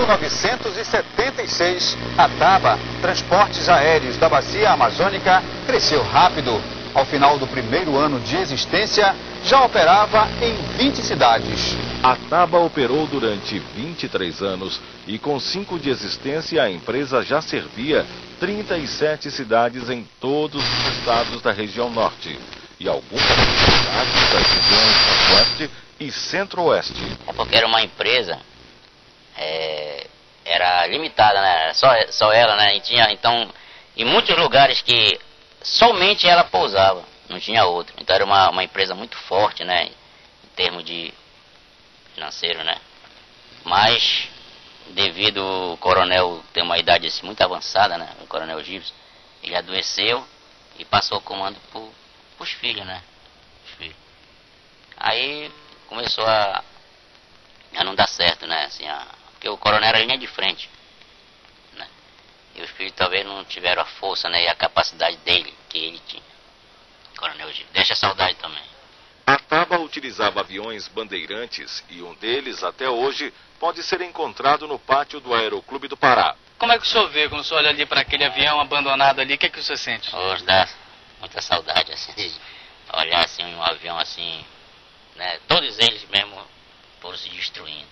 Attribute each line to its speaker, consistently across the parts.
Speaker 1: 1976, a TABA, Transportes Aéreos da Bacia Amazônica, cresceu rápido. Ao final do primeiro ano de existência, já operava em 20 cidades.
Speaker 2: A TABA operou durante 23 anos e com 5 de existência a empresa já servia 37 cidades em todos os estados da região norte e algumas cidades das regiões Oeste e Centro-Oeste.
Speaker 3: É porque era uma empresa, era limitada, né? Só ela, né? E tinha, então, em muitos lugares que somente ela pousava, não tinha outro. Então era uma empresa muito forte, né? Em termos de financeiro, né? Mas, devido ao coronel ter uma idade assim, muito avançada, né? O coronel Gibson, ele adoeceu e passou o comando para os filhos, né? Os filhos. Aí começou a não dar certo, né? Assim, porque o coronel era linha de frente, né? E os filhos talvez não tiveram a força, né? E a capacidade dele, que ele tinha. Coronel Gibson. Deixa saudade também.
Speaker 2: A TABA utilizava aviões bandeirantes e um deles, até hoje, pode ser encontrado no pátio do Aeroclube do Pará.
Speaker 4: Como é que o senhor vê quando o senhor olha ali para aquele avião abandonado ali? O que é que o senhor sente?
Speaker 3: Hoje dá muita saudade, assim, de olhar assim um avião assim, né? Todos eles mesmo foram se destruindo.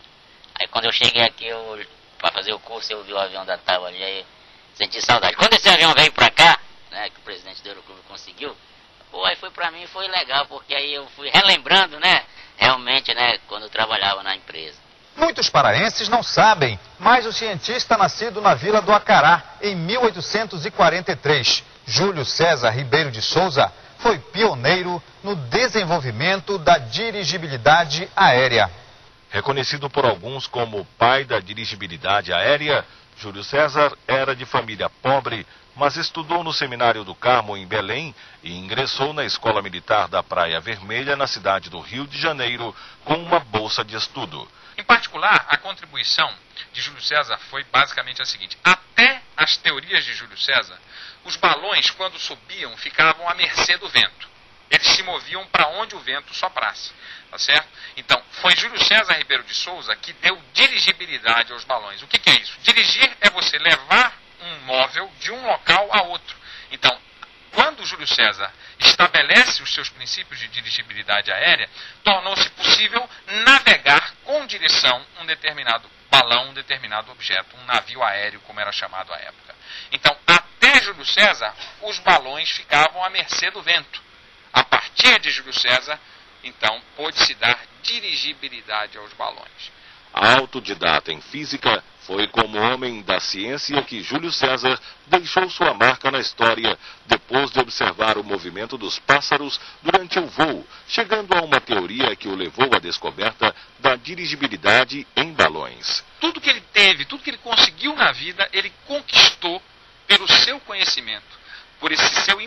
Speaker 3: Aí quando eu cheguei aqui para fazer o curso, eu vi o avião da TABA ali, aí senti saudade. Quando esse avião veio para cá, né, que o presidente do Aeroclube conseguiu, pô, aí foi pra mim, foi legal, porque aí eu fui relembrando, né, realmente, né, quando eu trabalhava na empresa.
Speaker 1: Muitos paraenses não sabem, mas o cientista nascido na Vila do Acará, em 1843, Júlio César Ribeiro de Souza, foi pioneiro no desenvolvimento da dirigibilidade aérea.
Speaker 2: Reconhecido por alguns como o pai da dirigibilidade aérea, Júlio César era de família pobre, mas estudou no Seminário do Carmo, em Belém, e ingressou na Escola Militar da Praia Vermelha, na cidade do Rio de Janeiro, com uma bolsa de estudo.
Speaker 5: Em particular, a contribuição de Júlio César foi basicamente a seguinte: até as teorias de Júlio César, os balões, quando subiam, ficavam à mercê do vento. Eles se moviam para onde o vento soprasse, tá certo? Então, foi Júlio César Ribeiro de Souza que deu dirigibilidade aos balões. O que é isso? Dirigir é você levar um móvel de um local a outro. Então, quando Júlio César estabelece os seus princípios de dirigibilidade aérea, tornou-se possível navegar com direção um determinado balão, um determinado objeto, um navio aéreo, como era chamado à época. Então, até Júlio César, os balões ficavam à mercê do vento. A partir de Júlio César, então, pôde-se dar dirigibilidade aos balões.
Speaker 2: Autodidata em física, foi como homem da ciência que Júlio César deixou sua marca na história, depois de observar o movimento dos pássaros durante o voo, chegando a uma teoria que o levou à descoberta da dirigibilidade em balões.
Speaker 5: Tudo que ele teve, tudo que ele conseguiu na vida, ele conquistou pelo seu conhecimento, por esse seu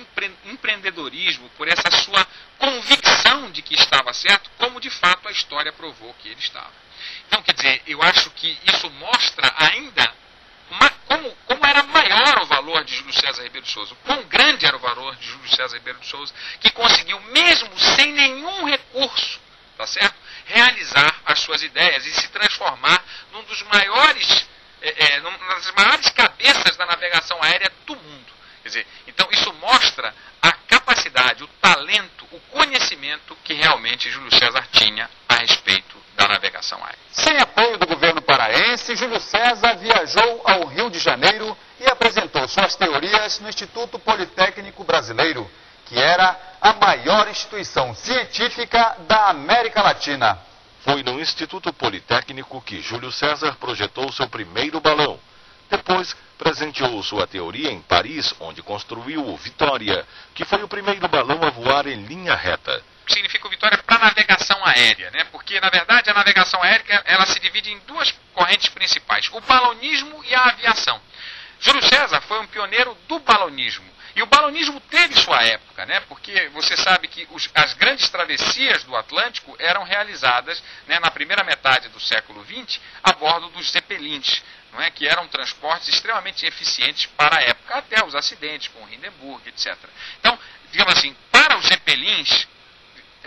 Speaker 5: empreendedorismo, por essa sua convicção de que estava certo, como de fato a história provou que ele estava. Então, quer dizer, eu acho que isso mostra ainda como era maior o valor de Júlio César Ribeiro de Souza, o quão grande era o valor de Júlio César Ribeiro de Souza, que conseguiu, mesmo sem nenhum recurso, tá certo, realizar as suas ideias e se transformar num dos maiores, uma das maiores cabeças da navegação aérea do mundo. Quer dizer, então isso mostra a capacidade, o talento, o conhecimento que realmente Júlio César tinha a respeito da navegação aérea.
Speaker 1: Sem apoio do governo paraense, Júlio César viajou ao Rio de Janeiro e apresentou suas teorias no Instituto Politécnico Brasileiro, que era a maior instituição científica da América Latina.
Speaker 2: Foi no Instituto Politécnico que Júlio César projetou seu primeiro balão. Depois, presenteou sua teoria em Paris, onde construiu o Vitória, que foi o primeiro balão a voar em linha reta.
Speaker 5: Significa o Vitória para navegação aérea, né? Porque, na verdade, a navegação aérea ela se divide em duas correntes principais, o balonismo e a aviação. Júlio César foi um pioneiro do balonismo. E o balonismo teve sua época, né? Porque você sabe que as grandes travessias do Atlântico eram realizadas, né, na primeira metade do século XX a bordo dos zeppelins, não é? Que eram transportes extremamente eficientes para a época, até os acidentes com o Hindenburg, etc. Então, digamos assim, para os zeppelins,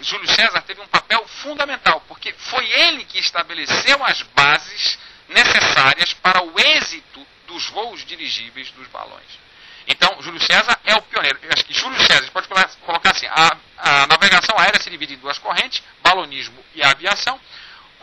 Speaker 5: Júlio César teve um papel fundamental, porque foi ele que estabeleceu as bases necessárias para o êxito dos voos dirigíveis dos balões. Então, Júlio César é o pioneiro. Eu acho que Júlio César, a gente pode colocar assim, a navegação aérea se divide em duas correntes, balonismo e aviação.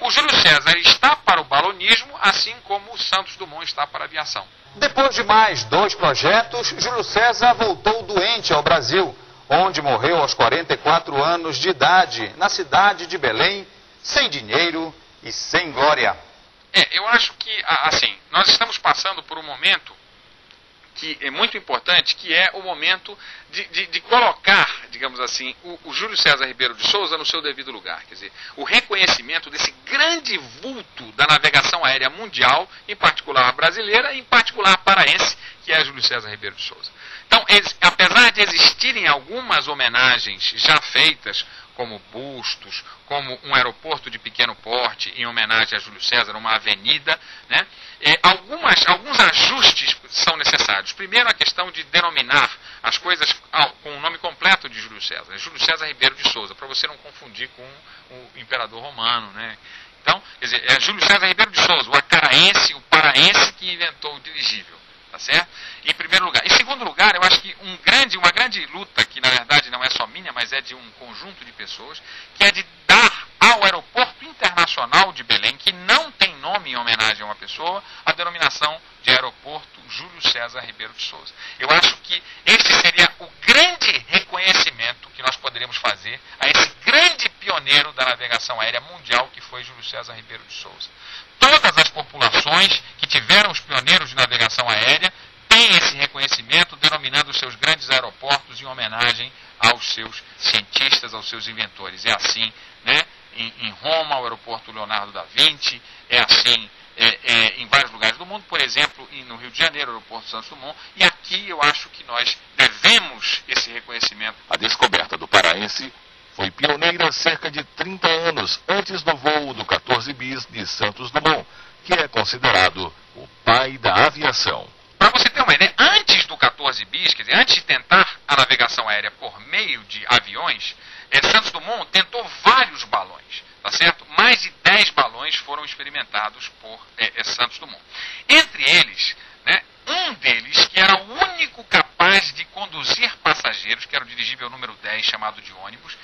Speaker 5: O Júlio César está para o balonismo, assim como o Santos Dumont está para a aviação.
Speaker 1: Depois de mais 2 projetos, Júlio César voltou doente ao Brasil, onde morreu aos 44 anos de idade, na cidade de Belém, sem dinheiro e sem glória.
Speaker 5: Eu acho que, assim, nós estamos passando por um momento que é muito importante, que é o momento de colocar, digamos assim, o Júlio César Ribeiro de Souza no seu devido lugar. Quer dizer, o reconhecimento desse grande vulto da navegação aérea mundial, em particular brasileira, e em particular paraense, que é Júlio César Ribeiro de Souza. Então, apesar de existirem algumas homenagens já feitas, como bustos, como um aeroporto de pequeno porte, em homenagem a Júlio César, uma avenida, né? Alguns ajustes são necessários. Primeiro, a questão de denominar as coisas com o nome completo de Júlio César. Júlio César Ribeiro de Souza, para você não confundir com o imperador romano, né? Então, quer dizer, é Júlio César Ribeiro de Souza, o acaraense, o paraense que inventou o dirigível. Tá certo? Em primeiro lugar. Em segundo lugar, eu acho que uma grande luta, que na verdade não é só minha, mas é de um conjunto de pessoas, que é de dar ao aeroporto internacional de Belém, que não tem nome em homenagem a uma pessoa, a denominação de aeroporto Júlio César Ribeiro de Souza. Eu acho que esse seria o grande reconhecimento que nós poderíamos fazer a esse grande pioneiro da navegação aérea mundial, que foi Júlio César Ribeiro de Souza. Todas as populações que tiveram os pioneiros de navegação aérea têm esse reconhecimento, denominando os seus grandes aeroportos em homenagem aos seus cientistas, aos seus inventores. É assim, né? Em Roma, o aeroporto Leonardo da Vinci, é assim em vários lugares do mundo, por exemplo, no Rio de Janeiro, o aeroporto Santos Dumont, e aqui eu acho que nós devemos esse reconhecimento.
Speaker 2: A descoberta do paraense foi pioneira cerca de 30 anos antes do voo do 14 bis de Santos Dumont, que é considerado o pai da aviação.
Speaker 5: Para você ter uma ideia, antes do 14 bis, quer dizer, antes de tentar a navegação aérea por meio de aviões, Santos Dumont tentou vários balões, tá certo? Mais de 10 balões foram experimentados por Santos Dumont. Entre eles, né, um deles, que era o único capaz de conduzir passageiros, que era o dirigível número 10, chamado de ônibus,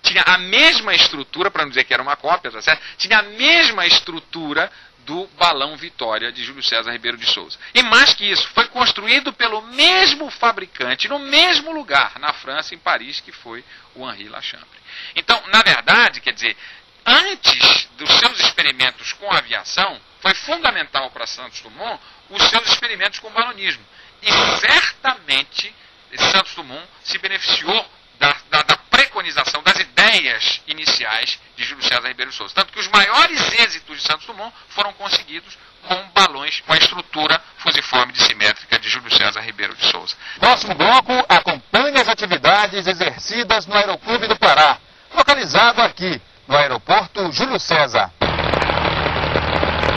Speaker 5: tinha a mesma estrutura, para não dizer que era uma cópia, tá certo? Tinha a mesma estrutura do balão Vitória de Júlio César Ribeiro de Souza. E mais que isso, foi construído pelo mesmo fabricante, no mesmo lugar, na França, em Paris, que foi o Henri Lachambre. Então, na verdade, quer dizer, antes dos seus experimentos com a aviação, foi fundamental para Santos Dumont os seus experimentos com o balonismo. E certamente Santos Dumont se beneficiou da preconização, das ideias iniciais de Júlio César Ribeiro de Souza. Tanto que os maiores êxitos de Santos Dumont foram conseguidos com balões com a estrutura fusiforme dissimétrica de Júlio César Ribeiro de Souza.
Speaker 1: Próximo bloco, acompanhe as atividades exercidas no Aeroclube do Pará, localizado aqui no aeroporto Júlio César.